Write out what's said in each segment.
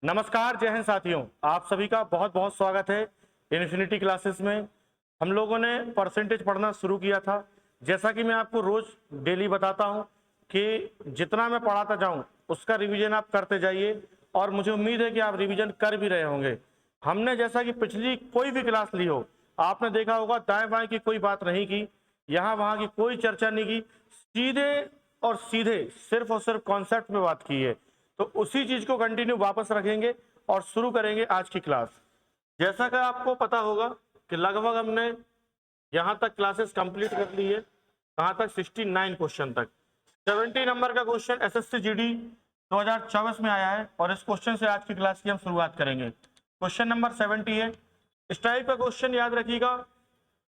नमस्कार, जय हिंद साथियों। आप सभी का बहुत बहुत स्वागत है इन्फिनिटी क्लासेस में। हम लोगों ने परसेंटेज पढ़ना शुरू किया था। जैसा कि मैं आपको रोज डेली बताता हूं कि जितना मैं पढ़ाता जाऊं उसका रिवीजन आप करते जाइए, और मुझे उम्मीद है कि आप रिवीजन कर भी रहे होंगे। हमने जैसा कि पिछली कोई भी क्लास ली हो, आपने देखा होगा दाएं बाएं की कोई बात नहीं की, यहाँ वहां की कोई चर्चा नहीं की, सीधे और सीधे सिर्फ और सिर्फ कॉन्सेप्ट पे बात की है। तो उसी चीज को कंटिन्यू वापस रखेंगे और शुरू करेंगे आज की क्लास। जैसा कि आपको पता होगा कि लगभग हमने यहां तक क्लासेस कंप्लीट कर ली है। कहां तक? 69 क्वेश्चन तक। 70 नंबर का क्वेश्चन एसएससी जीडी 2024 में आया है और इस क्वेश्चन से आज की क्लास की हम शुरुआत करेंगे। क्वेश्चन नंबर 70 है। इस टाइप का क्वेश्चन याद रखिएगा,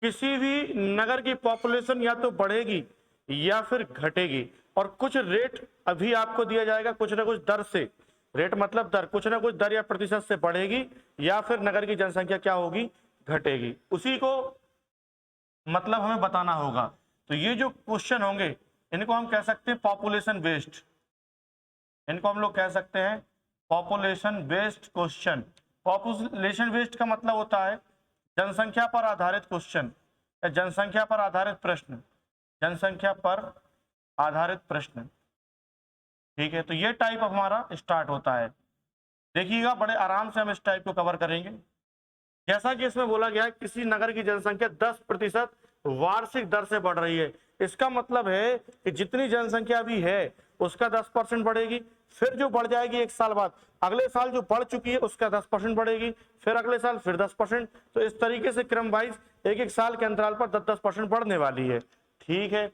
किसी भी नगर की पॉपुलेशन या तो बढ़ेगी या फिर घटेगी, और कुछ रेट अभी आपको दिया जाएगा, कुछ ना कुछ दर से। रेट मतलब दर, कुछ ना कुछ दर या प्रतिशत से बढ़ेगी या फिर नगर की जनसंख्या क्या होगी? घटेगी। उसी को मतलब हमें बताना होगा। तो ये जो क्वेश्चन होंगे इनको हम कह सकते हैं पॉपुलेशन बेस्ड। इनको हम लोग कह सकते हैं population based question. Population based का मतलब होता है जनसंख्या पर आधारित क्वेश्चन या जनसंख्या पर आधारित प्रश्न। जनसंख्या पर आधारित प्रश्न, ठीक है। तो ये टाइप हमारा स्टार्ट होता है। देखिएगा, बड़े आराम से हम इस टाइप को कवर करेंगे। जैसा कि इसमें बोला गया है, किसी नगर की जनसंख्या 10% वार्षिक दर से बढ़ रही है। इसका मतलब है कि जितनी जनसंख्या अभी है उसका 10% बढ़ेगी, फिर जो बढ़ जाएगी एक साल बाद, अगले साल जो बढ़ चुकी है उसका 10% बढ़ेगी, फिर अगले साल फिर 10%। तो इस तरीके से क्रम वाइज एक एक साल के अंतराल पर 10-10% बढ़ने वाली है, ठीक है।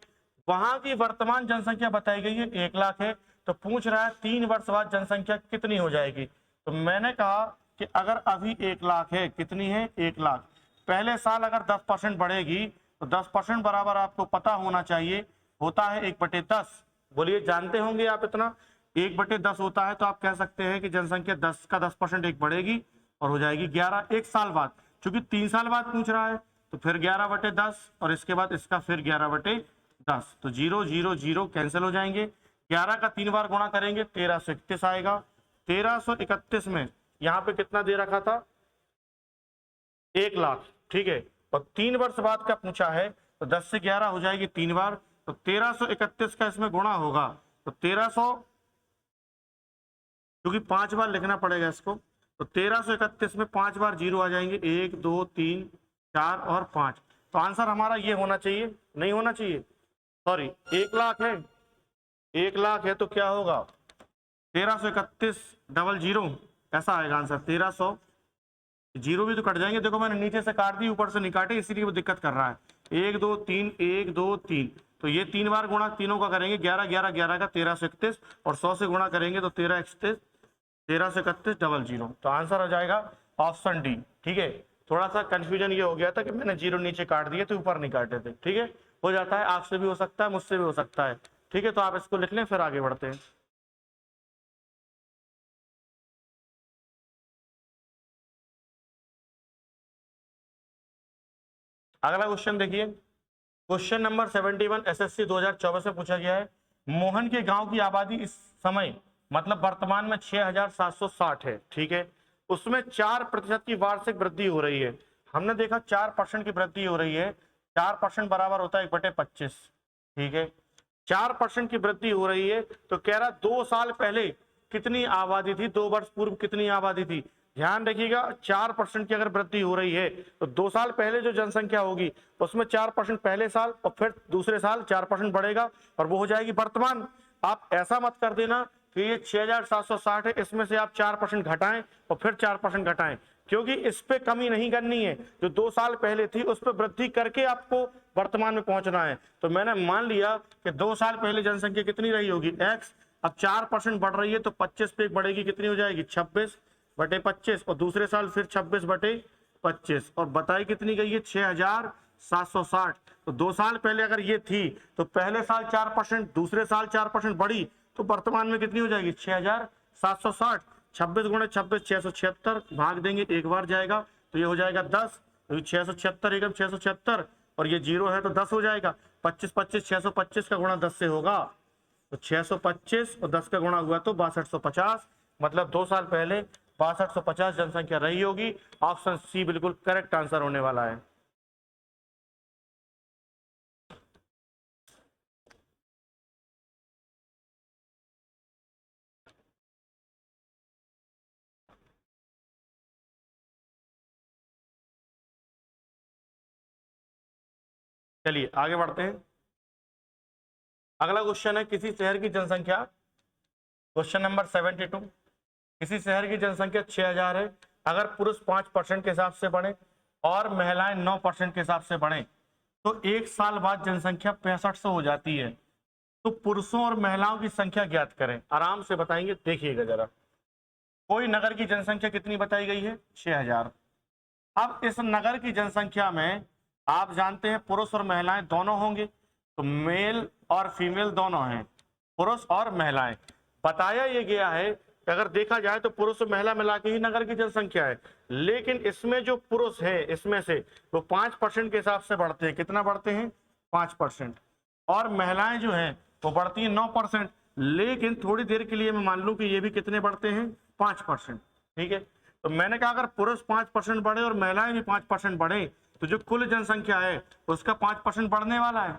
वहां की वर्तमान जनसंख्या बताई गई है 1 लाख है। तो पूछ रहा है 3 वर्ष बाद जनसंख्या कितनी हो जाएगी। तो मैंने कहा कि अगर अभी 1 लाख है, कितनी है? 1 लाख। पहले साल अगर 10% बढ़ेगी तो 10% बराबर आपको पता होना चाहिए, होता है 1/10। बोलिए, जानते होंगे आप इतना? 1/10 होता है। तो आप कह सकते हैं कि जनसंख्या 10 का 10% एक बढ़ेगी और हो जाएगी 11 1 साल बाद। चूंकि 3 साल बाद पूछ रहा है तो फिर 11/10 और इसके बाद इसका फिर 11/10। तो 0 0 0 कैंसिल हो जाएंगे। 11 का 3 बार गुणा करेंगे 1331 आएगा। 1331 में यहाँ पे कितना दे रखा था? 1 लाख, ठीक है। और 3 वर्ष बाद का पूछा है तो 10 से 11 हो जाएगी 3 बार। तो 1331 का इसमें गुणा होगा तो 1300, क्योंकि 5 बार लिखना पड़ेगा इसको। तो 1331 में 5 बार 0 आ जाएंगे, 1 2 3 4 और 5। तो आंसर हमारा ये होना चाहिए, नहीं होना चाहिए, सॉरी, 1 लाख है। 1 लाख है तो क्या होगा? 1331 ऐसा आएगा आंसर। 1300, जीरो भी तो कट जाएंगे। देखो मैंने नीचे से काट दी, ऊपर से नहीं काटे, इसीलिए वो दिक्कत कर रहा है। 1 2 3 1 2 3। तो ये 3 बार गुणा तीनों का करेंगे, 11 11 11 का 1331, और 100 से गुणा करेंगे तो 1331 00। तो आंसर हो जाएगा ऑप्शन डी, ठीक है। थोड़ा सा कंफ्यूजन ये हो गया था कि मैंने जीरो नीचे काट दिए थे, ऊपर नहीं काटे थे, ठीक है। हो जाता है, आपसे भी हो सकता है, मुझसे भी हो सकता है, ठीक है। तो आप इसको लिख लें, फिर आगे बढ़ते हैं। अगला क्वेश्चन देखिए, क्वेश्चन नंबर 71 एसएससी 2024 में पूछा गया है। मोहन के गांव की आबादी इस समय मतलब वर्तमान में 6760 है, ठीक है। उसमें 4% की वार्षिक वृद्धि हो रही है। हमने देखा 4% की वृद्धि हो रही है। 4% बराबर होता है 1/25, ठीक है। 4% की वृद्धि हो रही है। तो कह रहा 2 साल पहले कितनी आबादी थी, 2 वर्ष पूर्व कितनी आबादी थी। ध्यान रखिएगा, 4% की अगर वृद्धि हो रही है तो 2 साल पहले जो जनसंख्या होगी उसमें 4% पहले साल और फिर दूसरे साल 4% बढ़ेगा और वो हो जाएगी वर्तमान। आप ऐसा मत कर देना कि ये 6760 है, इसमें से आप 4% घटाएं और फिर 4% घटाएं, क्योंकि इस पे कमी नहीं करनी है। जो 2 साल पहले थी उस पर वृद्धि करके आपको वर्तमान में पहुंचना है। तो मैंने मान लिया कि 2 साल पहले जनसंख्या कितनी रही होगी, x। अब 4% बढ़ रही है तो 25 पे बढ़ेगी, कितनी हो जाएगी? 26/25, और दूसरे साल फिर 26/25, और बताई कितनी गई है? 6760। तो 2 साल पहले अगर ये थी तो पहले साल 4%, दूसरे साल 4% बढ़ी, तो वर्तमान में कितनी हो जाएगी? 6760। 26 गुणे 26 676, भाग देंगे एक बार जाएगा तो ये हो जाएगा 10। तो 676 एकम 676, और ये 0 है तो 10 हो जाएगा। 25 25 625 का गुणा 10 से होगा तो 625, और 10 का गुणा हुआ तो 6250। मतलब 2 साल पहले 6250 जनसंख्या रही होगी। ऑप्शन सी बिल्कुल करेक्ट आंसर होने वाला है। चलिए आगे बढ़ते हैं। अगला क्वेश्चन है, किसी शहर की जनसंख्या, क्वेश्चन नंबर 72, किसी शहर की जनसंख्या 6000 है। अगर पुरुष 5% के हिसाब से बढ़े और महिलाएं 9% के हिसाब से बढ़े तो एक साल बाद जनसंख्या 6500 हो जाती है। तो पुरुषों और महिलाओं की संख्या ज्ञात करें। आराम से बताएंगे, देखिएगा जरा। कोई नगर की जनसंख्या कितनी बताई गई है? 6000। अब इस नगर की जनसंख्या में आप जानते हैं पुरुष और महिलाएं दोनों होंगे, तो मेल और फीमेल दोनों हैं, पुरुष और महिलाएं। बताया ये गया है कि अगर देखा जाए तो पुरुष और महिला मिला के ही नगर की जनसंख्या है, लेकिन इसमें जो पुरुष है इसमें से वो 5% के हिसाब से बढ़ते हैं। कितना बढ़ते हैं? 5%। और महिलाएं जो हैं वो बढ़ती हैं 9%। लेकिन थोड़ी देर के लिए मैं मान लूं कि ये भी कितने बढ़ते हैं? 5%। ठीक है, तो मैंने कहा अगर पुरुष 5% बढ़े और महिलाएं भी 5% बढ़े तो जो कुल जनसंख्या है उसका 5% बढ़ने वाला है,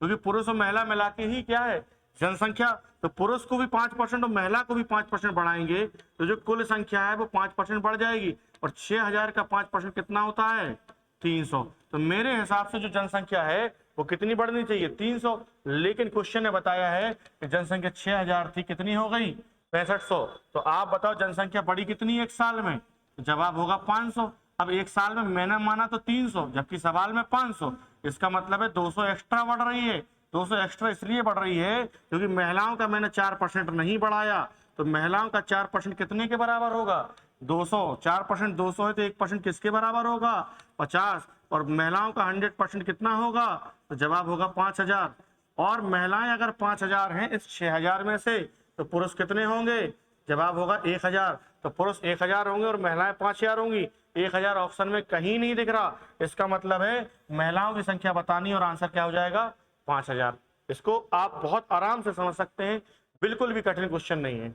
क्योंकि पुरुष और महिला मिला के ही क्या है? जनसंख्या। तो पुरुष को भी 5% और महिला को भी 5% बढ़ाएंगे तो जो कुल संख्या है वो 5% बढ़ जाएगी। और 6000 का 5% कितना होता है? 300। तो मेरे हिसाब से जो जनसंख्या है वो कितनी बढ़नी चाहिए? 300। लेकिन क्वेश्चन ने बताया है कि जनसंख्या 6000 थी, कितनी हो गई? 6500। तो आप बताओ जनसंख्या बढ़ी कितनी एक साल में? तो जवाब होगा 500। अब एक साल में मैंने माना तो 300, जबकि सवाल में 500। इसका मतलब है 200 एक्स्ट्रा बढ़ रही है। 200 एक्स्ट्रा इसलिए बढ़ रही है क्योंकि महिलाओं का मैंने 4% नहीं बढ़ाया। तो महिलाओं का 4% कितने के बराबर होगा? 200। 4% 200 है तो 1% किसके बराबर होगा? 50। और महिलाओं का 100% कितना होगा? तो जवाब होगा 5000। और महिलाएं अगर 5000 हैं इस 6000 में से, तो पुरुष कितने होंगे? जवाब होगा 1000। तो पुरुष 1000 होंगे और महिलाएं 5000 होंगी। 1000 ऑप्शन में कहीं नहीं दिख रहा। इसका मतलब है महिलाओं की संख्या बतानी और आंसर क्या हो जाएगा? 5000। इसको आप बहुत आराम से समझ सकते हैं, बिल्कुल भी कठिन क्वेश्चन नहीं है।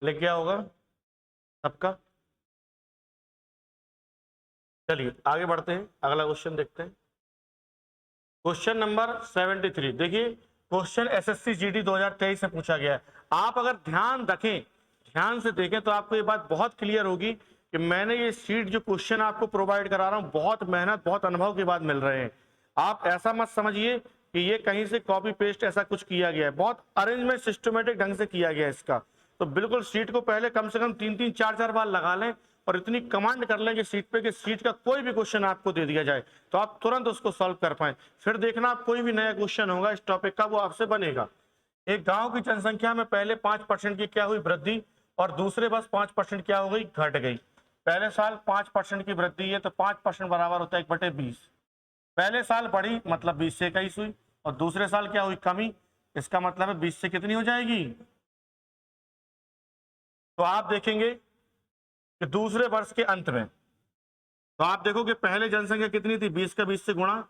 लिख गया होगा सबका? चलिए आगे बढ़ते हैं, अगला क्वेश्चन देखते हैं। Question number 73। देखिए क्वेश्चन एसएससी जीडी 2023 से पूछा गया है। आप अगर ध्यान रखें, ध्यान से देखें तो आपको ये बात बहुत क्लियर होगी कि मैंने ये शीट जो क्वेश्चन आपको प्रोवाइड करा रहा हूँ बहुत मेहनत बहुत अनुभव के बाद मिल रहे हैं। आप ऐसा मत समझिए कि ये कहीं से कॉपी पेस्ट ऐसा कुछ किया गया है, बहुत अरेंजमेंट सिस्टमेटिक ढंग से किया गया है इसका। तो बिल्कुल शीट को पहले कम से कम 3-3 4-4 बार लगा लें और इतनी कमांड कर लें कि शीट पे कि शीट का कोई भी क्वेश्चन आपको दे दिया जाए तो आप तुरंत उसको सॉल्व कर पाए। फिर देखना आप कोई भी नया क्वेश्चन होगा इस टॉपिक का वो आपसे बनेगा। एक गांव की जनसंख्या में पहले 5% की क्या हुई? वृद्धि। और दूसरे बस 5% क्या हो गई? घट गई। पहले साल 5% की वृद्धि है तो 5% बराबर होता है 1/20। पहले साल बढ़ी मतलब 20 से 21 हुई और दूसरे साल क्या हुई? कमी। इसका मतलब है 20 से कितनी हो जाएगी? तो आप देखेंगे कि दूसरे वर्ष के अंत में तो आप देखो कि पहले जनसंख्या कितनी थी? 20 का 20 से गुणा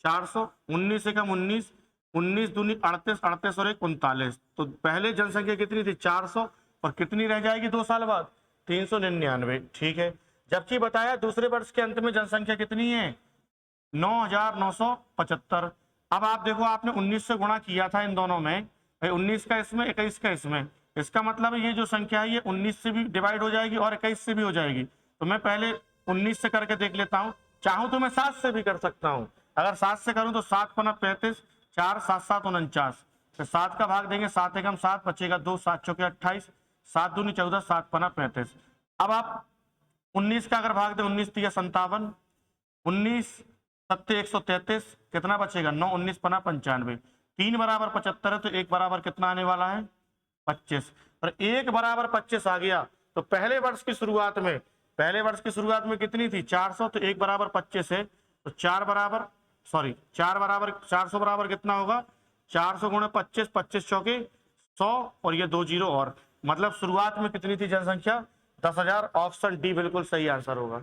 400। 19 से कम 19, 19 दूनी 38, 38 और 1 39। तो पहले जनसंख्या कितनी थी? 400। और कितनी रह जाएगी 2 साल बाद? 399। ठीक है, जबकि बताया दूसरे वर्ष के अंत में जनसंख्या कितनी है? 9975। अब आप देखो आपने 19 से गुणा किया था इन दोनों में, 19 का इसमें 21 का इसमें। इसका मतलब है ये जो संख्या है ये 19 से भी डिवाइड हो जाएगी और 21 से भी हो जाएगी। तो मैं पहले 19 से करके देख लेता हूं, चाहूं तो मैं 7 से भी कर सकता हूं। अगर 7 से करूं तो 7 पना 35, 4 7 7 49। तो 7 का भाग देंगे, 7 एकम 7 बचेगा 2, 7 चौके 28, 7 दूनी 14, 7 पना 35। अब आप 19 का अगर भाग दें, 19 तिया 57, 19 सत्ते 133, कितना बचेगा? 9, 19 पना 95। 3 बराबर 75 है तो 1 बराबर कितना आने वाला है? 25। और 1 बराबर 25 आ गया तो पहले वर्ष की शुरुआत में कितनी थी? 400। तो 1 बराबर 25 है तो 4 बराबर 400 बराबर कितना होगा, 400 गुणे 25, 25 चौके 100 और ये 2 जीरो और, मतलब शुरुआत में कितनी थी जनसंख्या, 10,000। ऑप्शन डी बिल्कुल सही आंसर होगा।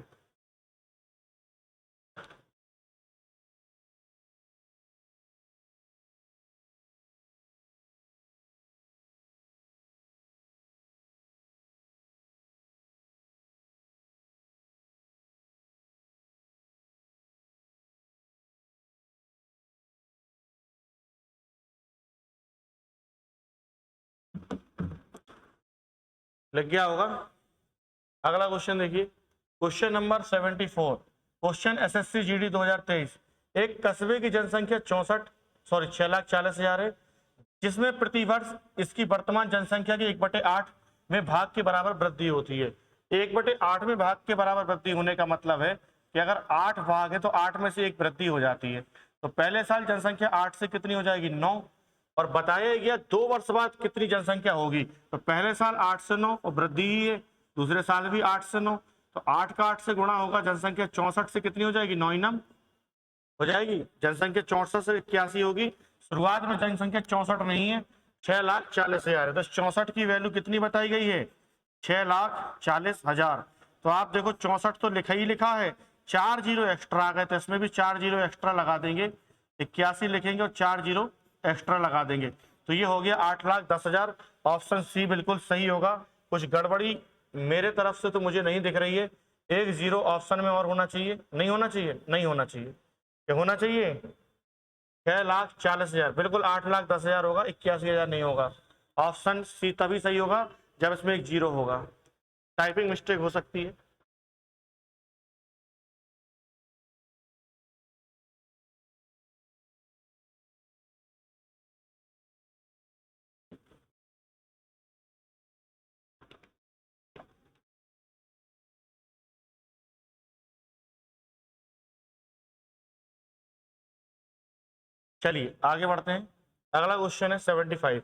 लग गया होगा। अगला क्वेश्चन देखिए, question number 74, question SSC GD 2023। एक कस्बे की जनसंख्या 6,40,000 है, जिसमें प्रतिवर्ष इसकी वर्तमान जनसंख्या के 1/8 में भाग के बराबर वृद्धि होती है। 1/8 में भाग के बराबर वृद्धि होने का मतलब है कि अगर 8 भाग है तो 8 में से एक वृद्धि हो जाती है। तो पहले साल जनसंख्या 8 से कितनी हो जाएगी, 9, और बताया गया 2 वर्ष बाद कितनी जनसंख्या होगी। तो पहले साल 8 से 9 और वृद्धि ही है, दूसरे साल भी 8 से 9, तो 8 का 8 से गुणा होगा, जनसंख्या 64 से कितनी हो जाएगी, 9 हो जाएगी। जनसंख्या 64 से 81 होगी। शुरुआत में जनसंख्या 64 नहीं है, 6,40,000 है। तो 64 की वैल्यू कितनी बताई गई है, 6,40,000। तो आप देखो 64 तो लिखा ही लिखा है, 4 जीरो एक्स्ट्रा आ गए, तो इसमें भी 4 जीरो एक्स्ट्रा लगा देंगे, 81 लिखेंगे और 4 जीरो एक्स्ट्रा लगा देंगे, तो ये हो गया 8,10,000। ऑप्शन सी बिल्कुल सही होगा। कुछ गड़बड़ी मेरे तरफ से तो मुझे नहीं दिख रही है। एक जीरो ऑप्शन में और होना चाहिए, नहीं होना चाहिए, नहीं होना चाहिए, क्या होना चाहिए, 6,40,000, बिल्कुल 8,10,000 होगा, 81,000 नहीं होगा। ऑप्शन सी तभी सही होगा जब इसमें एक जीरो होगा। टाइपिंग मिस्टेक हो सकती है। चलिए आगे बढ़ते हैं। अगला क्वेश्चन है 75।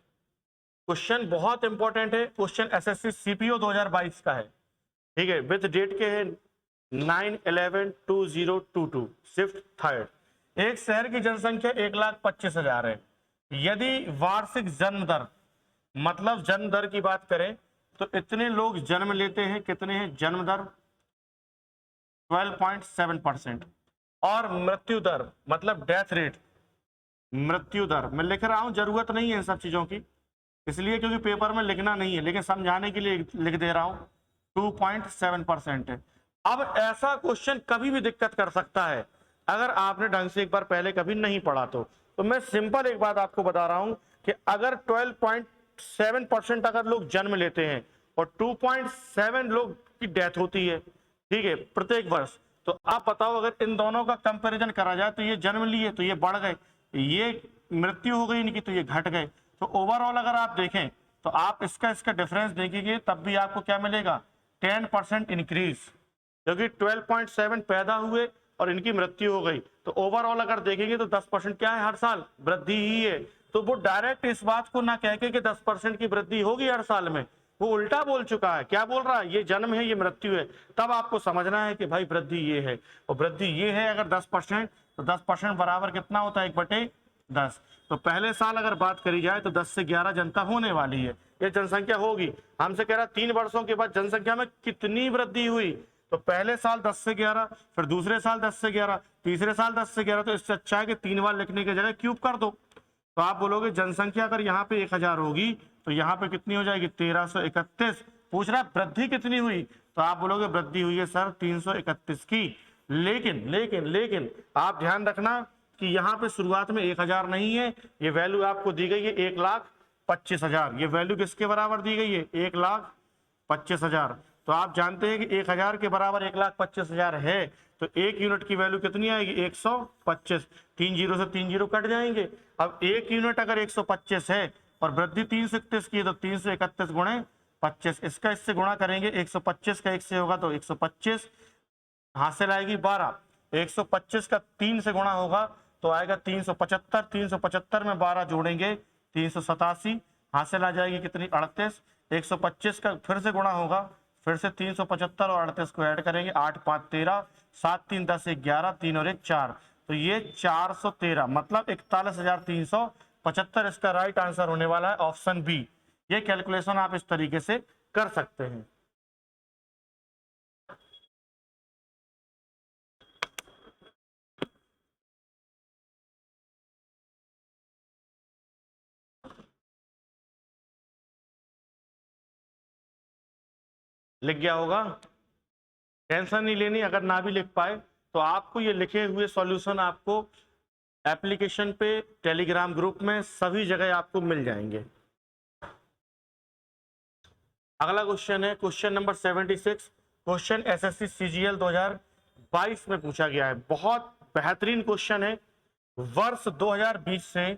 क्वेश्चन बहुत इंपॉर्टेंट है, क्वेश्चन एसएससी सीपीओ 2022 का है, ठीक है, विद डेट के है 9/11/2022, शिफ्ट थर्ड। एक शहर की जनसंख्या 1,25,000 है। यदि वार्षिक जन्म दर, मतलब जन्म दर की बात करें तो इतने लोग जन्म लेते हैं, कितने हैं जन्म दर, 12.7%। और मृत्यु दर मतलब डेथ रेट, मृत्यु दर मैं लिख रहा हूं, जरूरत नहीं है इन सब चीजों की, इसलिए क्योंकि पेपर में लिखना नहीं है, लेकिन समझाने के लिए लिख दे रहा हूं, 2.7% है। अब ऐसा क्वेश्चन कभी भी दिक्कत कर सकता है अगर आपने ढंग से एक बार पहले कभी नहीं पढ़ा तो मैं सिंपल एक बात आपको बता रहा हूं कि अगर 12.7% अगर लोग जन्म लेते हैं और 2.7 लोग की डेथ होती है, ठीक है, प्रत्येक वर्ष, तो आप बताओ अगर इन दोनों का कंपैरिजन करा जाए तो ये जन्म लिए तो ये बढ़ गए, ये मृत्यु हो गई इनकी तो ये घट गए। तो ओवरऑल अगर आप देखें तो आप इसका डिफरेंस देखेंगे तब भी आपको क्या मिलेगा, 10% इंक्रीज, क्योंकि 12.7 पैदा हुए और इनकी मृत्यु हो गई, तो ओवरऑल अगर देखेंगे तो 10% क्या है, हर साल वृद्धि ही है। तो वो डायरेक्ट इस बात को ना कह के कि 10% की वृद्धि होगी हर साल में, वो उल्टा बोल चुका है। क्या बोल रहा है, ये जन्म है ये मृत्यु है, तब आपको समझना है कि भाई वृद्धि ये है और वृद्धि ये है अगर 10%, तो 10% बराबर कितना होता है, 1/10। तो पहले साल अगर बात करी जाए तो 10 से 11 जनता होने वाली है, ये जनसंख्या होगी। हमसे कह रहा 3 वर्षों के बाद जनसंख्या में कितनी वृद्धि हुई, तो पहले साल 10 से 11, फिर दूसरे साल 10 से 11, तीसरे साल 10 से 11, तो इससे अच्छा है कि 3 बार लिखने की जगह क्यूब कर दो। तो आप बोलोगे जनसंख्या अगर यहाँ पे 1,000 होगी तो यहाँ पे कितनी हो जाएगी, 1331। पूछ रहा है वृद्धि कितनी हुई, तो आप बोलोगे वृद्धि हुई है सर 331 की। लेकिन लेकिन लेकिन आप ध्यान रखना कि यहाँ पे शुरुआत में 1,000 नहीं है, ये वैल्यू आपको दी गई है 1,25,000। ये वैल्यू किसके बराबर दी गई है, 1,25,000। तो आप जानते हैं कि 1,000 के बराबर 1,25,000 है, तो एक यूनिट की वैल्यू कितनी आएगी, 125। 3 जीरो से 3 जीरो कट जाएंगे। अब एक यूनिट अगर 125 है और वृद्धि 331 की है, तो 331 गुणे 25, इसका इससे गुणा करेंगे, 125 का 1 से होगा तो 125, हासिल आएगी 12। 125 का 3 से गुणा होगा तो आएगा 375। 375 में 12 जोड़ेंगे 387, हासिल आ जाएगी कितनी, 38। 125 का फिर से गुणा होगा, फिर से 375 और 38 को ऐड करेंगे, 8 5 13, 7 3 10 11, 3 और 1 4, तो ये 413 मतलब 41,375 इसका राइट आंसर होने वाला है ऑप्शन बी। ये कैलकुलेशन आप इस तरीके से कर सकते हैं। लिख गया होगा, टेंशन नहीं लेनी। अगर ना भी लिख पाए तो आपको ये लिखे हुए सॉल्यूशन आपको एप्लीकेशन पे, टेलीग्राम ग्रुप में, सभी जगह आपको मिल जाएंगे। अगला क्वेश्चन है question number 76। Question SSC CGL 2022 में पूछा गया है। बहुत बेहतरीन क्वेश्चन है। वर्ष 2020 से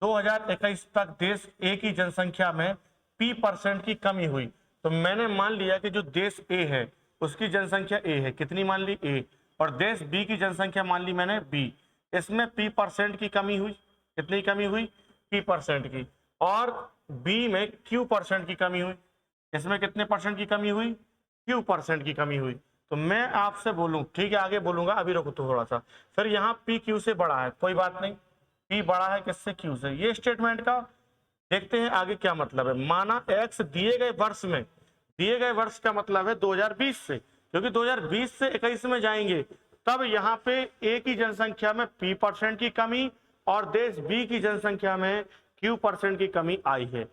2021 तक देश ए की जनसंख्या में P% की कमी हुई। तो मैंने मान लिया कि जो देश ए है उसकी जनसंख्या ए है, कितनी मान ली ए, और देश बी की जनसंख्या मान ली मैंने बी। इसमें P% की कमी हुई, कितनी कमी हुई, P% की, और बी में Q% की कमी हुई। इसमें कितने परसेंट की कमी हुई, Q% की कमी हुई। तो मैं आपसे बोलूं, ठीक है आगे बोलूंगा, अभी रुको तो थोड़ा सा। फिर यहाँ P Q से बड़ा है, कोई बात नहीं, P बड़ा है किससे, Q से। ये स्टेटमेंट का देखते हैं आगे क्या मतलब है। माना X दिए गए वर्ष में, दिए गए वर्ष का मतलब है 2020 से, क्योंकि 2020 से 21 में जाएंगे तब यहाँ पे A की जनसंख्या में P% की कमी और देश B की जनसंख्या में Q% की कमी आई है।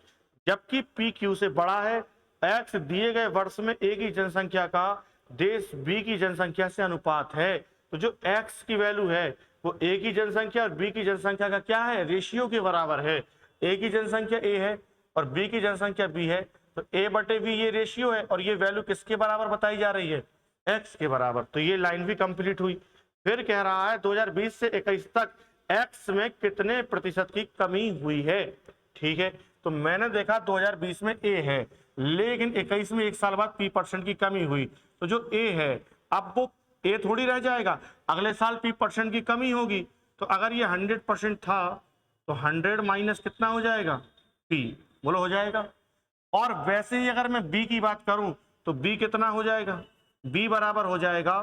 जबकि P Q से बड़ा है, X दिए गए वर्ष में A की जनसंख्या का देश B की जनसंख्या से अनुपात है। तो जो X की वैल्यू है वो A की जनसंख्या और B की जनसंख्या का क्या है, रेशियो के बराबर है। A की जनसंख्या A है और B की जनसंख्या B है, तो A बटे B ये रेशियो है, और ये वैल्यू किसके बराबर बताई जा रही है, X के बराबर। तो ये लाइन भी कंप्लीट हुई। फिर कह रहा है 2020 से 21 तक X में कितने प्रतिशत की कमी हुई है। ठीक है, तो मैंने देखा 2020 में A है, लेकिन 21 में एक साल बाद P% की कमी हुई। तो जो A है अब वो A थोड़ी रह जाएगा, अगले साल P% की कमी होगी। तो अगर ये 100% था तो 100 माइनस कितना हो जाएगा, P, बोलो हो जाएगा। और वैसे ही अगर मैं B की बात करूं तो B कितना हो जाएगा, B बराबर हो जाएगा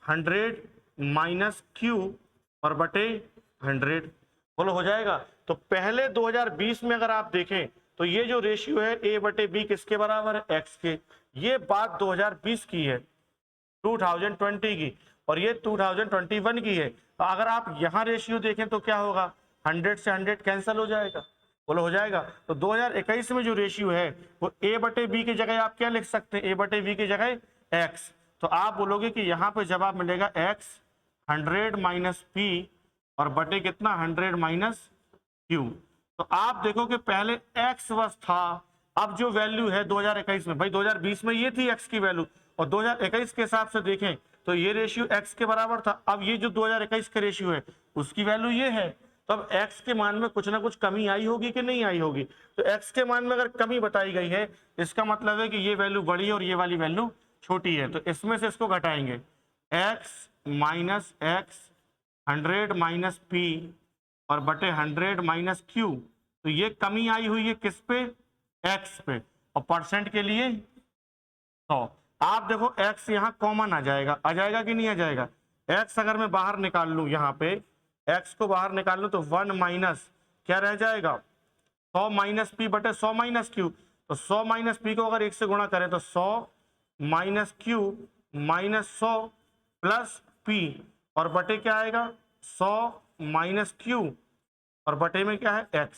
100 माइनस Q और बटे 100, बोलो हो जाएगा। तो पहले 2020 में अगर आप देखें तो ये जो रेशियो है A बटे B किसके बराबर है, X के। ये बात 2020 की है, 2020 की, और ये 2021 की है। तो अगर आप यहाँ रेशियो देखें तो क्या होगा, 100 से 100 कैंसिल हो जाएगा, बोलो हो जाएगा। तो 2021 में जो रेशियो है वो A बटे B की जगह आप क्या लिख सकते हैं, A बटे B की जगह X। तो आप बोलोगे कि यहाँ पे जवाब मिलेगा X 100 माइनस P और बटे कितना 100 माइनस Q। तो आप देखो कि पहले X बस था, अब जो वैल्यू है 2021 में, भाई 2020 में ये थी X की वैल्यू, और 2021 के हिसाब से देखें तो ये रेशियो X के बराबर था। अब ये जो 2021 का रेशियो है उसकी वैल्यू ये है, तो अब X के मान में कुछ ना कुछ कमी आई होगी कि नहीं आई होगी। तो X के मान में अगर कमी बताई गई है इसका मतलब है कि ये वैल्यू बड़ी है और ये वाली वैल्यू छोटी है। तो इसमें से इसको घटाएंगे, X minus X 100 minus P और बटे 100 माइनस Q। तो ये कमी आई हुई है किस पे, X पे, और परसेंट के लिए 100। आप देखो X यहाँ कॉमन आ जाएगा कि नहीं आ जाएगा। X अगर मैं बाहर निकाल लूं, यहाँ पे X को बाहर निकाल लूं तो 1 माइनस क्या रह जाएगा, 100 माइनस P बटे 100 माइनस Q। तो 100 माइनस P को अगर 1 से गुणा करें तो 100 minus Q minus 100 plus P, और बटे क्या आएगा 100 माइनस Q और बटे में क्या है X।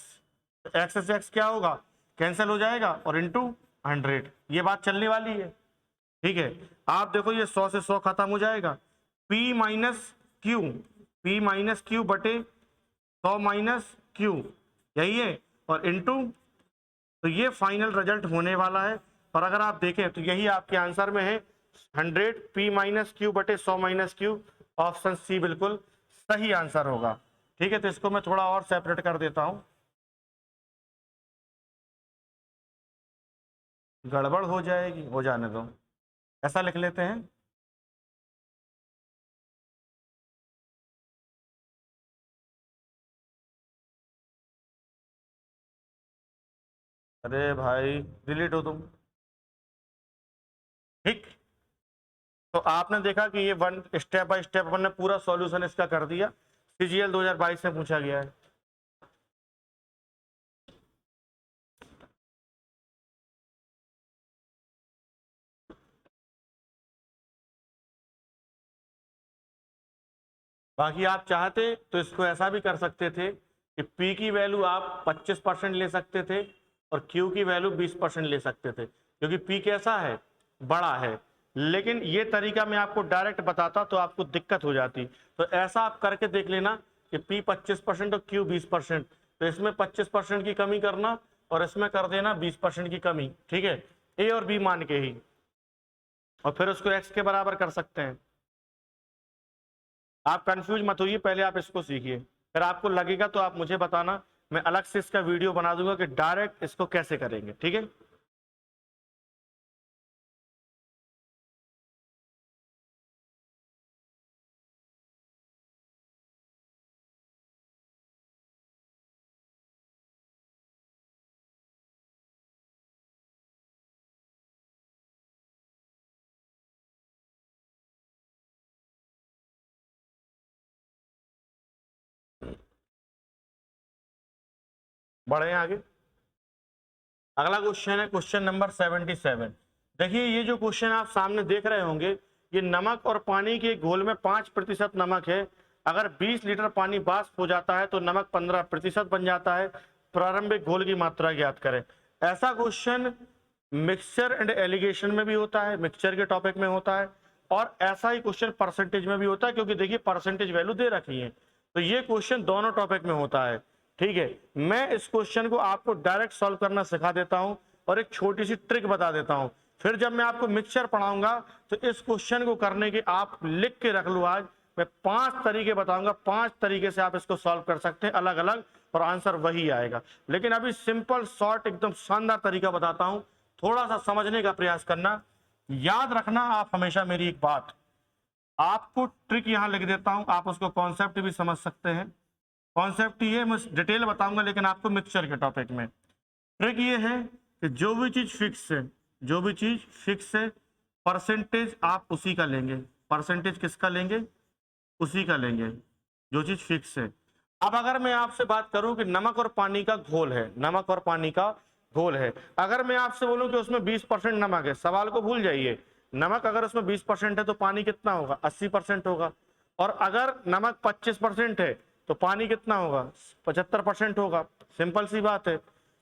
तो X से X क्या होगा, कैंसिल हो जाएगा, और इंटू 100। ये बात चलने वाली है, ठीक है। आप देखो ये 100 से 100 खत्म हो जाएगा, P minus Q, P minus Q बटे 100 माइनस Q, यही है, और इंटू। तो ये फाइनल रिजल्ट होने वाला है, और अगर आप देखें तो यही आपके आंसर में है 100 P माइनस Q बटे 100 माइनस Q। ऑप्शन सी बिल्कुल सही आंसर होगा। ठीक है, तो इसको मैं थोड़ा और सेपरेट कर देता हूं, गड़बड़ हो जाएगी, हो जाने दो, ऐसा लिख लेते हैं। अरे भाई डिलीट हो तुम, ठीक। तो आपने देखा कि ये वन स्टेप बाय स्टेप अपन ने पूरा सॉल्यूशन इसका कर दिया। CGL 2022 में पूछा गया है। बाकी आप चाहते तो इसको ऐसा भी कर सकते थे कि P की वैल्यू आप 25% ले सकते थे और Q की वैल्यू 20% ले सकते थे, क्योंकि P कैसा है, बड़ा है। लेकिन ये तरीका मैं आपको डायरेक्ट बताता तो आपको दिक्कत हो जाती। तो ऐसा आप करके देख लेना कि P 25% और Q 20%, तो इसमें 25% की कमी करना और इसमें कर देना 20% की कमी, ठीक है, A और B मान के ही, और फिर उसको X के बराबर कर सकते हैं। आप कंफ्यूज मत होइए, पहले आप इसको सीखिए, फिर आपको लगेगा तो आप मुझे बताना, मैं अलग से इसका वीडियो बना दूंगा कि डायरेक्ट इसको कैसे करेंगे, ठीक है। बढ़े आगे। अगला क्वेश्चन है क्वेश्चन नंबर 77। देखिए ये जो क्वेश्चन आप सामने देख रहे होंगे, ये नमक और पानी के घोल में 5% नमक है। अगर 20 लीटर पानी वाष्प हो जाता है तो नमक 15% बन जाता है। प्रारंभिक घोल की मात्रा ज्ञात करें। ऐसा क्वेश्चन मिक्सचर एंड एलिगेशन में भी होता है, मिक्सचर के टॉपिक में होता है, और ऐसा ही क्वेश्चन परसेंटेज में भी होता है, क्योंकि देखिए परसेंटेज वैल्यू दे रखी है। तो ये क्वेश्चन दोनों टॉपिक में होता है, ठीक है। मैं इस क्वेश्चन को आपको डायरेक्ट सॉल्व करना सिखा देता हूं और एक छोटी सी ट्रिक बता देता हूं। फिर जब मैं आपको मिक्सचर पढ़ाऊंगा तो इस क्वेश्चन को करने के आप लिख के रख लो, आज मैं 5 तरीके बताऊंगा, 5 तरीके से आप इसको सॉल्व कर सकते हैं अलग अलग, और आंसर वही आएगा। लेकिन अभी सिंपल शॉर्ट एकदम शानदार तरीका बताता हूं, थोड़ा सा समझने का प्रयास करना। याद रखना आप हमेशा मेरी एक बात, आपको ट्रिक यहां लिख देता हूं, आप उसको कॉन्सेप्ट भी समझ सकते हैं। कॉन्सेप्ट ये मैं डिटेल बताऊंगा लेकिन आपको मिक्सचर के टॉपिक में। ट्रिक ये है कि जो भी चीज फिक्स है, जो भी चीज फिक्स है, परसेंटेज आप उसी का लेंगे। परसेंटेज किसका लेंगे? उसी का लेंगे जो चीज फिक्स है। अब अगर मैं आपसे बात करूं कि नमक और पानी का घोल है, नमक और पानी का घोल है, अगर मैं आपसे बोलूं कि उसमें 20% नमक है, सवाल को भूल जाइए। नमक अगर उसमें 20% है तो पानी कितना होगा? 80% होगा। और अगर नमक 25% है तो पानी कितना होगा? 75% होगा। सिंपल सी बात है।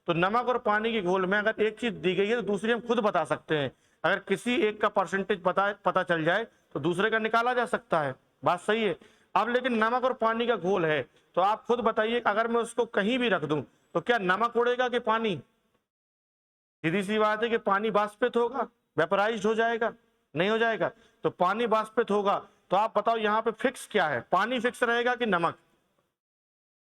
तो नमक और पानी के घोल में अगर एक चीज दी गई है तो दूसरी हम खुद बता सकते हैं। अगर किसी एक का परसेंटेज पता चल जाए तो दूसरे का निकाला जा सकता है। बात सही है। अब लेकिन नमक और पानी का घोल है तो आप खुद बताइए, अगर मैं उसको कहीं भी रख दूं तो क्या नमक उड़ेगा कि पानी? सीधी सी बात है कि पानी वाष्पित होगा, वेपराइज्ड हो जाएगा, नहीं हो जाएगा? तो पानी वाष्पित होगा। तो आप बताओ यहाँ पे फिक्स क्या है? पानी फिक्स रहेगा कि नमक?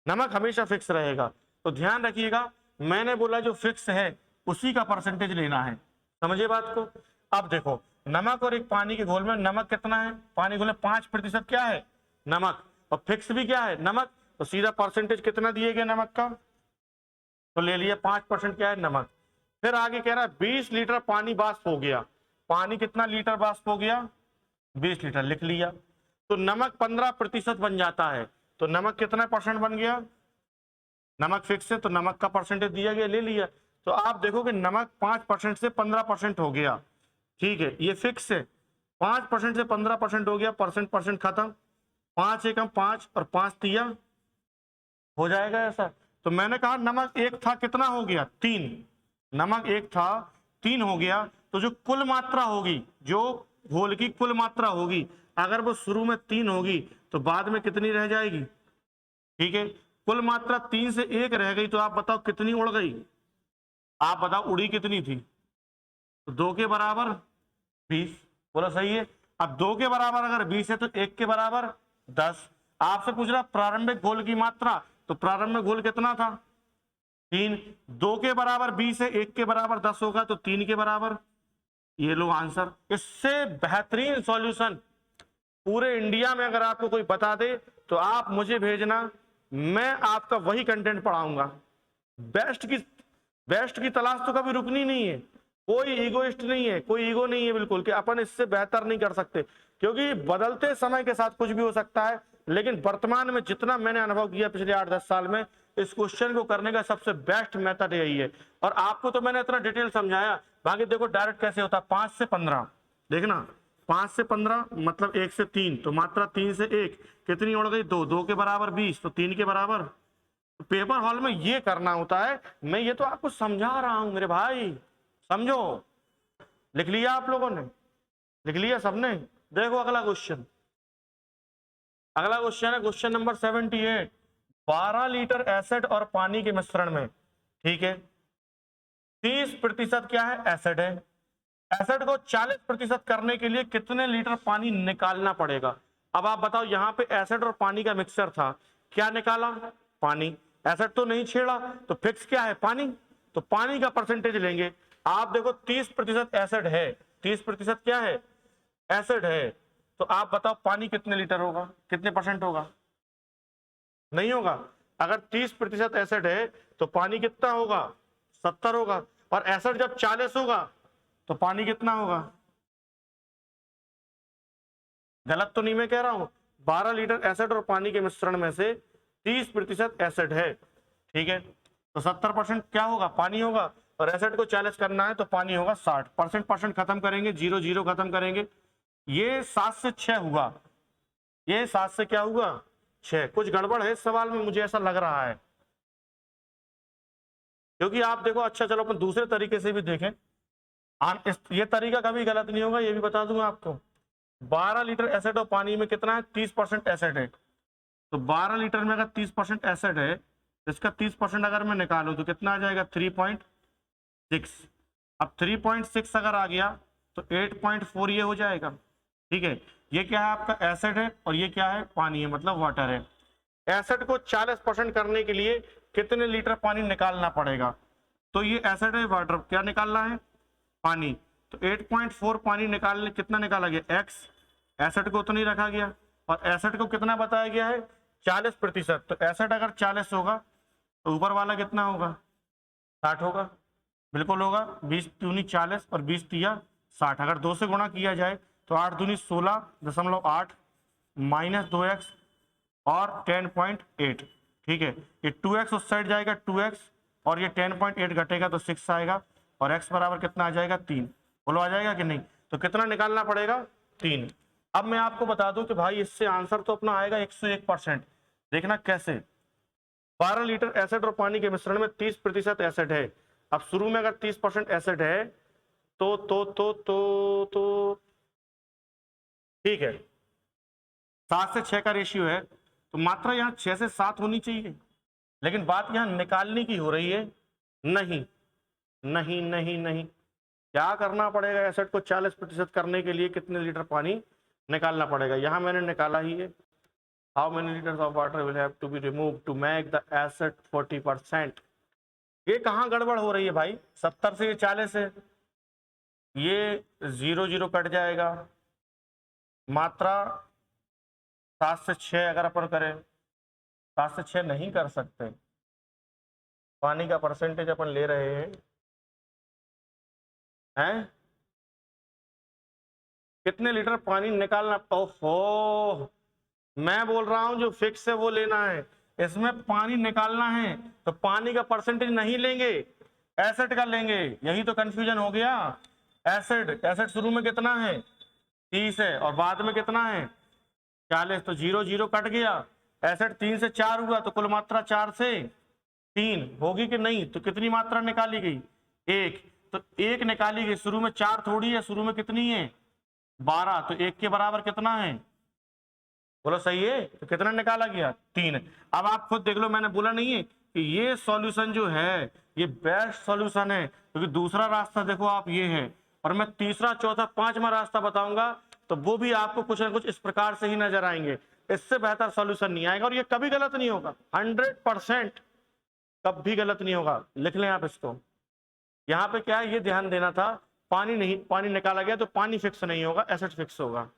नमक हमेशा फिक्स रहेगा। तो ध्यान रखिएगा, मैंने बोला जो फिक्स है उसी का परसेंटेज लेना है। समझिए बात को। अब देखो, नमक और एक पानी के घोल में नमक कितना है? पानी घोल में 5% क्या है? नमक। और फिक्स भी क्या है? नमक। तो सीधा परसेंटेज कितना दिए गए नमक का? तो ले लिया 5% क्या है? नमक। फिर आगे कह रहा है 20 लीटर पानी वाष्प हो गया। पानी कितना लीटर वाष्प हो गया? 20 लीटर लिख लिया। तो नमक 15% बन जाता है। तो नमक कितना परसेंट बन गया? नमक फिक्स है तो नमक का परसेंटेज दिया गया, ले लिया। तो आप देखो कि नमक 5% से 15% हो गया, ठीक है, ये फिक्स है। 5% से 15% हो गया, परसेंट परसेंट खत्म। 5 एकम 5 और 5 तिया हो जाएगा ऐसा। तो मैंने कहा नमक एक था, कितना हो गया? 3। नमक एक था, 3 हो गया। तो जो कुल मात्रा होगी, जो घोल की कुल मात्रा होगी, अगर वो शुरू में 3 होगी तो बाद में कितनी रह जाएगी? ठीक है, कुल मात्रा 3 से 1 रह गई, तो आप बताओ कितनी उड़ गई? आप बताओ उड़ी कितनी थी? तो 2 के बराबर 20। बोला सही है। अब 2 के बराबर अगर 20 है तो 1 के बराबर 10। आपसे पूछ रहा प्रारंभिक घोल की मात्रा, तो प्रारंभिक घोल कितना था? 3। 2 के बराबर 20 है, 1 के बराबर 10 होगा, तो 3 के बराबर। ये लो आंसर। इससे बेहतरीन सॉल्यूशन पूरे इंडिया में अगर आपको कोई बता दे तो आप मुझे भेजना, मैं आपका वही कंटेंट पढ़ाऊंगा। बेस्ट की तलाश तो कभी रुकनी नहीं है। कोई ईगोइस्ट नहीं है, कोई ईगो नहीं है बिल्कुल कि अपन इससे बेहतर नहीं कर सकते, क्योंकि बदलते समय के साथ कुछ भी हो सकता है। लेकिन वर्तमान में जितना मैंने अनुभव किया पिछले 8-10 साल में, इस क्वेश्चन को करने का सबसे बेस्ट मेथड यही है। और आपको तो मैंने इतना डिटेल समझाया, बाकी देखो डायरेक्ट कैसे होता है। 5 से 15 देखना, 5 से 15 मतलब 1 से 3, तो मात्रा 3 से 1 कितनी उड़ गई? 2, 2 के बराबर 20, तो 3 के बराबर। पेपर हॉल में ये करना होता है, मैं ये तो आपको समझा रहा हूं मेरे भाई, समझो। लिख लिया आप लोगों ने? लिख लिया सबने? देखो अगला क्वेश्चन, अगला क्वेश्चन है क्वेश्चन नंबर 78। 12 लीटर एसिड और पानी के मिश्रण में, ठीक है, 30% क्या है? एसिड है। एसिड को 40% करने के लिए कितने लीटर पानी निकालना पड़ेगा? अब आप बताओ, यहां पे एसिड और पानी का मिक्सचर था, क्या निकाला? पानी। एसिड तो नहीं छेड़ा, तो फिक्स क्या है? पानी। तो पानी का परसेंटेज लेंगे। आप देखो 30% एसिड है, 30% क्या है? एसिड है। तो आप बताओ पानी कितने लीटर होगा, कितने परसेंट होगा? नहीं होगा। अगर 30% एसिड है तो पानी कितना होगा? 70 होगा। और एसिड जब 40 होगा तो पानी कितना होगा? गलत तो नहीं मैं कह रहा हूं। 12 लीटर एसिड और पानी के मिश्रण में से 30% एसिड है, ठीक है, तो 70% क्या होगा? पानी होगा। और एसिड को 40 करना है तो पानी होगा 60। परसेंट खत्म करेंगे, 0 0 खत्म करेंगे। ये 7 से 6 हुआ, ये 7 से क्या हुआ? 6। कुछ गड़बड़ है इस सवाल में, मुझे ऐसा लग रहा है, क्योंकि आप देखो, अच्छा चलो अपन दूसरे तरीके से भी देखें। ये तरीका कभी गलत नहीं होगा, ये भी बता दूंगा आपको। 12 लीटर एसिड और पानी में कितना है? 30% एसिड है। तो 12 लीटर में अगर 30% एसिड है, इसका 30% अगर मैं निकालूं तो कितना आ जाएगा? 3.6। अब 3.6 अगर आ गया तो 8.4 ये हो जाएगा, ठीक है। ये क्या है? आपका एसिड है, और ये क्या है? पानी है, मतलब वाटर है। एसिड को 40% करने के लिए कितने लीटर पानी निकालना पड़ेगा? तो ये एसिड है, वाटर, क्या निकालना है? पानी। तो 8.4 पानी निकालने, कितना निकाला गया? x। एसिड को तो नहीं रखा गया, और एसिड को कितना बताया गया है? 40%। तो एसिड अगर 40 होगा तो ऊपर वाला कितना होगा? 60 होगा। बिल्कुल होगा। 20 दूनी 40 और 20 तिया 60। अगर 2 से गुणा किया जाए तो 8 दूनी 16.8 माइनस 2x और 10.8, ठीक है। ये 2x उस साइड जाएगा, 2x, और ये 10.8 घटेगा तो 6 आएगा, और x बराबर कितना आ जाएगा? 3। बोलो आ जाएगा कि नहीं? तो कितना निकालना पड़ेगा? 3। अब मैं आपको बता दूं कि भाई इससे आंसर तो अपना आएगा 101%। देखना कैसे। 12 लीटर एसिड और पानी के मिश्रण में 30% एसिड है। अब शुरू में अगर 30% एसिड है तो ठीक है, 7 से 6 का रेशियो है, तो मात्रा यहाँ 6 से 7 होनी चाहिए। लेकिन बात यहाँ निकालने की हो रही है। नहीं नहीं नहीं नहीं, क्या करना पड़ेगा? एसिड को 40% करने के लिए कितने लीटर पानी निकालना पड़ेगा? यहां मैंने निकाला ही है। How many liters of water will have to be remove to make the acid 40%? ये कहां गड़बड़ हो रही है भाई? 70 से ये 40 है, ये 0 0 कट जाएगा। मात्रा 7 से 6 अगर अपन करें, 7 से 6 नहीं कर सकते। पानी का परसेंटेज अपन ले रहे हैं, कितने लीटर पानी निकालना? ओहो, मैं बोल रहा हूं जो फिक्स है वो लेना है। इसमें पानी निकालना है तो पानी का परसेंटेज नहीं लेंगे, एसिड का लेंगे। यही तो कंफ्यूजन हो गया। एसिड, एसिड शुरू में कितना है? 30 है, और बाद में कितना है? 40। तो 0 0 कट गया। एसिड 3 से 4 हुआ, तो कुल मात्रा 4 से 3 होगी कि नहीं? तो कितनी मात्रा निकाली गई? 1। तो 1 निकाली गई। शुरू में 4 थोड़ी है, शुरू में कितनी है? 12। तो 1 के बराबर कितना है? बोलो सही है। तो कितना निकाला गया? 3। अब आप खुद देख लो, मैंने बोला नहीं है कि ये सॉल्यूशन जो है ये बेस्ट सॉल्यूशन है, क्योंकि दूसरा रास्ता देखो आप ये है, और मैं तीसरा चौथा पांचवा रास्ता बताऊंगा तो वो भी आपको कुछ ना कुछ इस प्रकार से ही नजर आएंगे। इससे बेहतर सॉल्यूशन नहीं आएगा, और ये कभी गलत नहीं होगा। 100% कभी गलत नहीं होगा। लिख लें आप इसको। यहाँ पे क्या है, ये ध्यान देना था। पानी नहीं, पानी निकाला गया तो पानी फिक्स नहीं होगा, एसिड फिक्स होगा।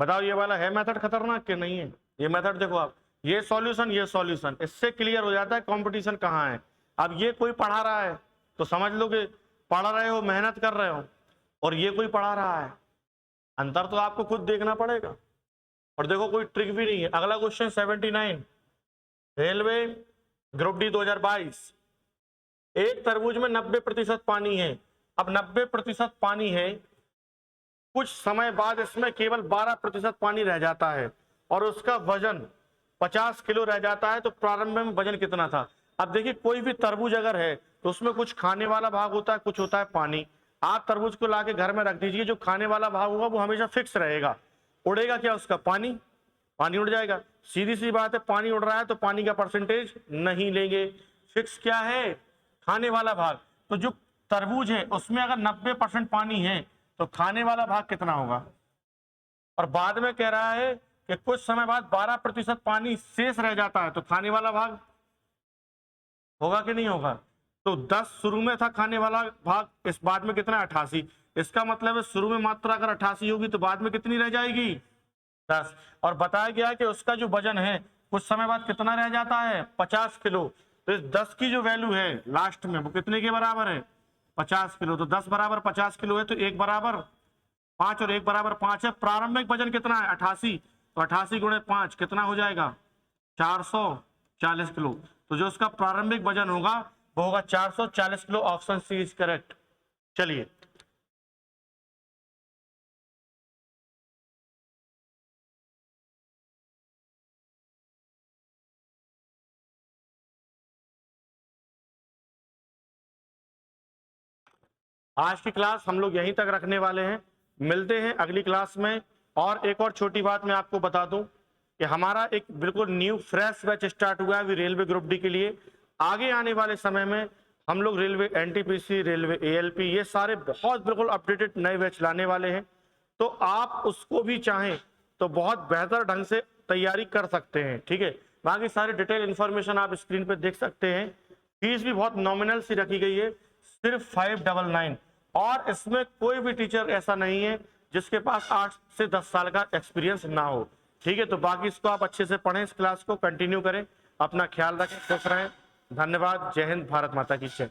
बताओ ये वाला है मेथड खतरनाक कि नहीं है? ये मेथड देखो आप, ये सॉल्यूशन, इससे क्लियर हो जाता है कंपटीशन कहाँ है। अब ये कोई पढ़ा रहा है तो समझ लो कि पढ़ रहे हो, मेहनत कर रहे हो, और ये कोई पढ़ा रहा है, अंतर तो आपको खुद देखना पड़ेगा। और देखो कोई ट्रिक भी नहीं है। अगला क्वेश्चन 79, रेलवे ग्रुप डी 2022। एक तरबूज में 90% पानी है। अब 90% पानी है, कुछ समय बाद इसमें केवल 12% पानी रह जाता है और उसका वजन 50 किलो रह जाता है, तो प्रारंभ में वजन कितना था? अब देखिए कोई भी तरबूज अगर है तो उसमें कुछ खाने वाला भाग होता है, कुछ होता है पानी। आप तरबूज को लाके घर में रख दीजिए, जो खाने वाला भाग होगा वो हमेशा फिक्स रहेगा। उड़ेगा क्या उसका? पानी, पानी उड़ जाएगा। सीधी सी बात है, पानी उड़ रहा है तो पानी का परसेंटेज नहीं लेंगे। फिक्स क्या है? खाने वाला भाग। तो जो तरबूज है उसमें अगर 90% पानी है तो खाने वाला भाग कितना होगा? और बाद में कह रहा है कि कुछ समय बाद 12% पानी शेष रह जाता है, तो खाने वाला भाग होगा कि नहीं होगा? तो 10 शुरू में था खाने वाला भाग, इस बाद में कितना? 88। इसका मतलब है शुरू में मात्रा अगर 88 होगी तो बाद में कितनी रह जाएगी? 10। और बताया गया कि उसका जो वजन है कुछ समय बाद कितना रह जाता है? 50 किलो। तो इस 10 की जो वैल्यू है लास्ट में वो कितने के बराबर है? 50 किलो। तो 10 बराबर 50 किलो है, तो 1 बराबर 5 और 1 बराबर 5 है। प्रारंभिक वजन कितना है? 88। तो 88 गुणे 5 कितना हो जाएगा? 440 किलो। तो जो उसका प्रारंभिक वजन होगा वो होगा 440 kilo. Option C is correct. चलिए आज की क्लास हम लोग यहीं तक रखने वाले हैं, मिलते हैं अगली क्लास में। और एक और छोटी बात मैं आपको बता दूं कि हमारा एक बिल्कुल न्यू फ्रेश बैच स्टार्ट हुआ है अभी रेलवे ग्रुप डी के लिए। आगे आने वाले समय में हम लोग रेलवे एनटीपीसी, रेलवे एएलपी, ये सारे बहुत बिल्कुल अपडेटेड नए बैच लाने वाले हैं। तो आप उसको भी चाहें तो बहुत बेहतर ढंग से तैयारी कर सकते हैं, ठीक है। बाकी सारी डिटेल इन्फॉर्मेशन आप स्क्रीन पे देख सकते हैं। फीस भी बहुत नॉमिनल सी रखी गई है, सिर्फ 599। और इसमें कोई भी टीचर ऐसा नहीं है जिसके पास 8 से 10 साल का एक्सपीरियंस ना हो, ठीक है। तो बाकी इसको आप अच्छे से पढ़ें, इस क्लास को कंटिन्यू करें। अपना ख्याल रखें, खुश रहें। धन्यवाद। जय हिंद, भारत माता की जय।